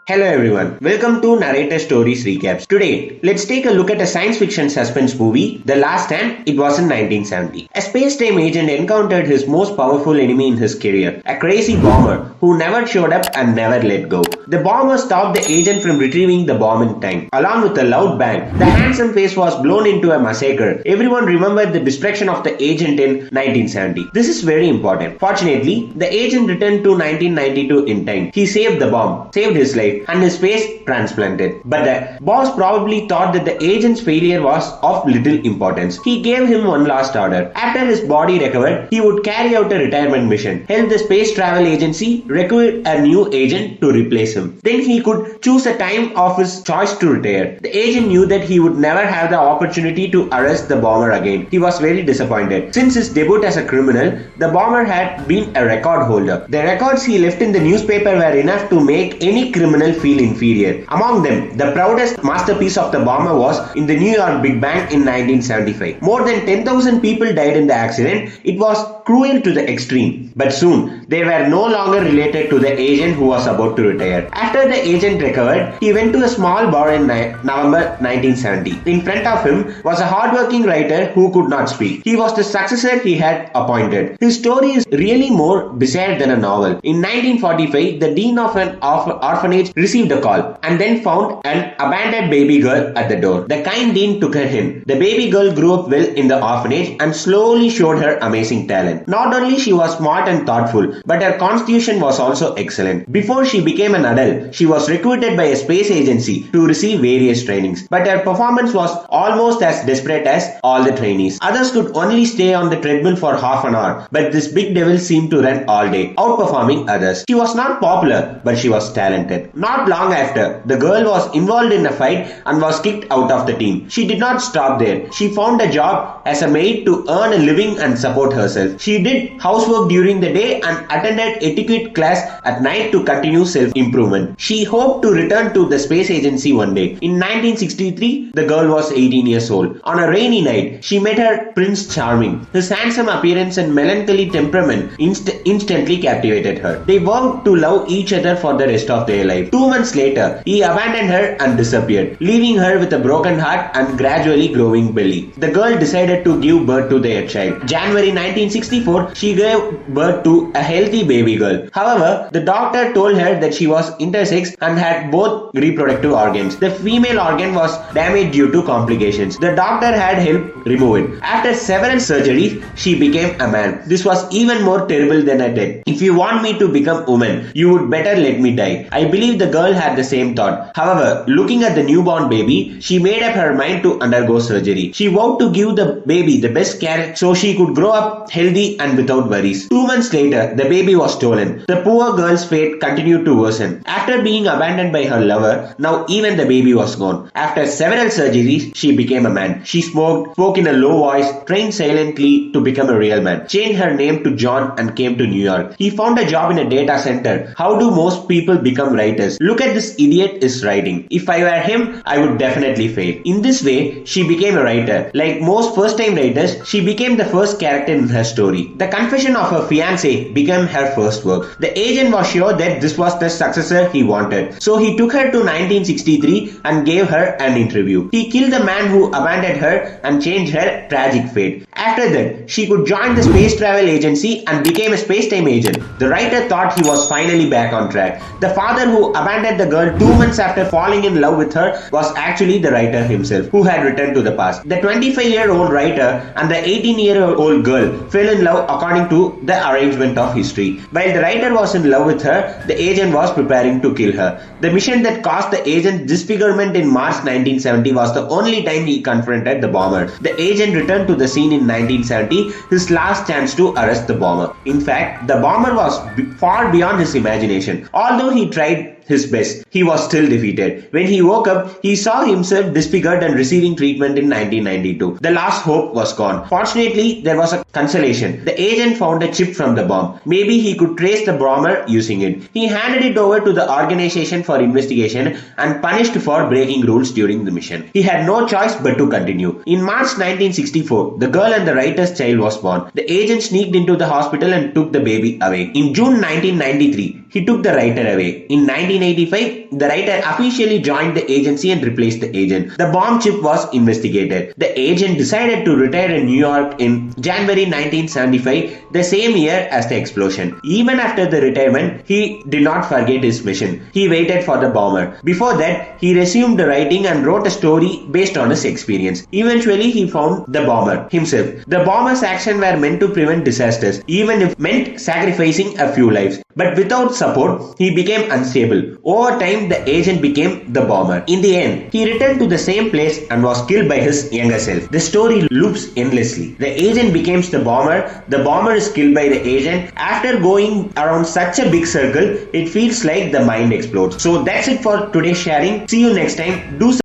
Hello everyone, welcome to Narrator Stories Recaps. Today, let's take a look at a science fiction suspense movie, The Last Stand. It was in 1970. A space-time agent encountered his most powerful enemy in his career, a crazy bomber who never showed up and never let go. The bomber stopped the agent from retrieving the bomb in time. Along with a loud bang, the handsome face was blown into a massacre. Everyone remembered the destruction of the agent in 1970. This is very important. Fortunately, the agent returned to 1992 in time. He saved the bomb, saved his life, and his face transplanted. But the boss probably thought that the agent's failure was of little importance. He gave him one last order. After his body recovered, he would carry out a retirement mission, help the space travel agency recruit a new agent to replace him. Then he could choose a time of his choice to retire. The agent knew that he would never have the opportunity to arrest the bomber again. He was very disappointed. Since his debut as a criminal, the bomber had been a record holder. The records he left in the newspaper were enough to make any criminal feel inferior. Among them, the proudest masterpiece of the bomber was in the New York Big Bang in 1975. More than 10,000 people died in the accident. It was cruel to the extreme. But soon, they were no longer related to the agent who was about to retire. After the agent recovered, he went to a small bar in November 1970. In front of him was a hardworking writer who could not speak. He was the successor he had appointed. His story is really more bizarre than a novel. In 1945, the dean of an orphanage received a call and then found an abandoned baby girl at the door. The kind dean took her in. The baby girl grew up well in the orphanage and slowly showed her amazing talent. Not only she was smart and thoughtful, but her constitution was also excellent. Before she became an adult, she was recruited by a space agency to receive various trainings. But her performance was almost as desperate as all the trainees. Others could only stay on the treadmill for half an hour, but this big devil seemed to run all day, outperforming others. She was not popular, but she was talented. Not long after, the girl was involved in a fight and was kicked out of the team. She did not stop there. She found a job as a maid to earn a living and support herself. She did housework during the day and attended etiquette class at night to continue self-improvement. She hoped to return to the space agency one day. In 1963, the girl was 18 years old. On a rainy night, she met her Prince Charming. His handsome appearance and melancholy temperament instantly captivated her. They vowed to love each other for the rest of their life. 2 months later, he abandoned her and disappeared, leaving her with a broken heart and gradually growing belly. The girl decided to give birth to their child. January 1964, she gave birth to a healthy baby girl. However, the doctor told her that she was intersex and had both reproductive organs. The female organ was damaged due to complications. The doctor had helped remove it. After several surgeries, she became a man. This was even more terrible than a death. If you want me to become woman, you would better let me die. I believe the girl had the same thought. However, looking at the newborn baby, she made up her mind to undergo surgery. She vowed to give the baby the best care so she could grow up healthy and without worries. 2 months later, the baby was stolen. The poor girl's fate continued to worsen. After being abandoned by her lover, now even the baby was gone. After several surgeries, she became a man. She spoke in a low voice, trained silently to become a real man, changed her name to John and came to New York. He found a job in a data center. How do most people become writers? Look at this idiot is writing. If I were him, I would definitely fail. In this way, she became a writer. Like most first-time writers, she became the first character in her story. The confession of her fiancé became her first work. The agent was sure that this was the successor he wanted. So he took her to 1963 and gave her an interview. He killed the man who abandoned her and changed her tragic fate. After that, she could join the space travel agency and became a space-time agent. The writer thought he was finally back on track. The father who abandoned the girl 2 months after falling in love with her was actually the writer himself, who had returned to the past. The 25-year-old writer and the 18-year-old girl fell in love according to the arrangement of history. While the writer was in love with her, the agent was preparing to kill her. The mission that caused the agent disfigurement in March 1970 was the only time he confronted the bomber. The agent returned to the scene in 1970, his last chance to arrest the bomber. In fact, the bomber was far beyond his imagination. Although he tried his best, he was still defeated. When he woke up, he saw himself disfigured and receiving treatment in 1992. The last hope was gone. Fortunately, there was a consolation. The agent found a chip from the bomb. Maybe he could trace the bomber using it. He handed it over to the organization for investigation and punished for breaking rules during the mission. He had no choice but to continue. In March 1964, the girl and the writer's child was born. The agent sneaked into the hospital and took the baby away. In June 1993, he took the writer away. In 1985, the writer officially joined the agency and replaced the agent. The bomb chip was investigated. The agent decided to retire in New York in January 1975, the same year as the explosion. Even after the retirement, he did not forget his mission. He waited for the bomber. Before that, he resumed the writing and wrote a story based on his experience. Eventually, he found the bomber himself. The bomber's actions were meant to prevent disasters, even if meant sacrificing a few lives. But without support, he became unstable. Over time, the agent became the bomber. In the end, he returned to the same place and was killed by his younger self. The story loops endlessly. The agent becomes the bomber is killed by the agent. After going around such a big circle, it feels like the mind explodes. So that's it for today's sharing. See you next time. Do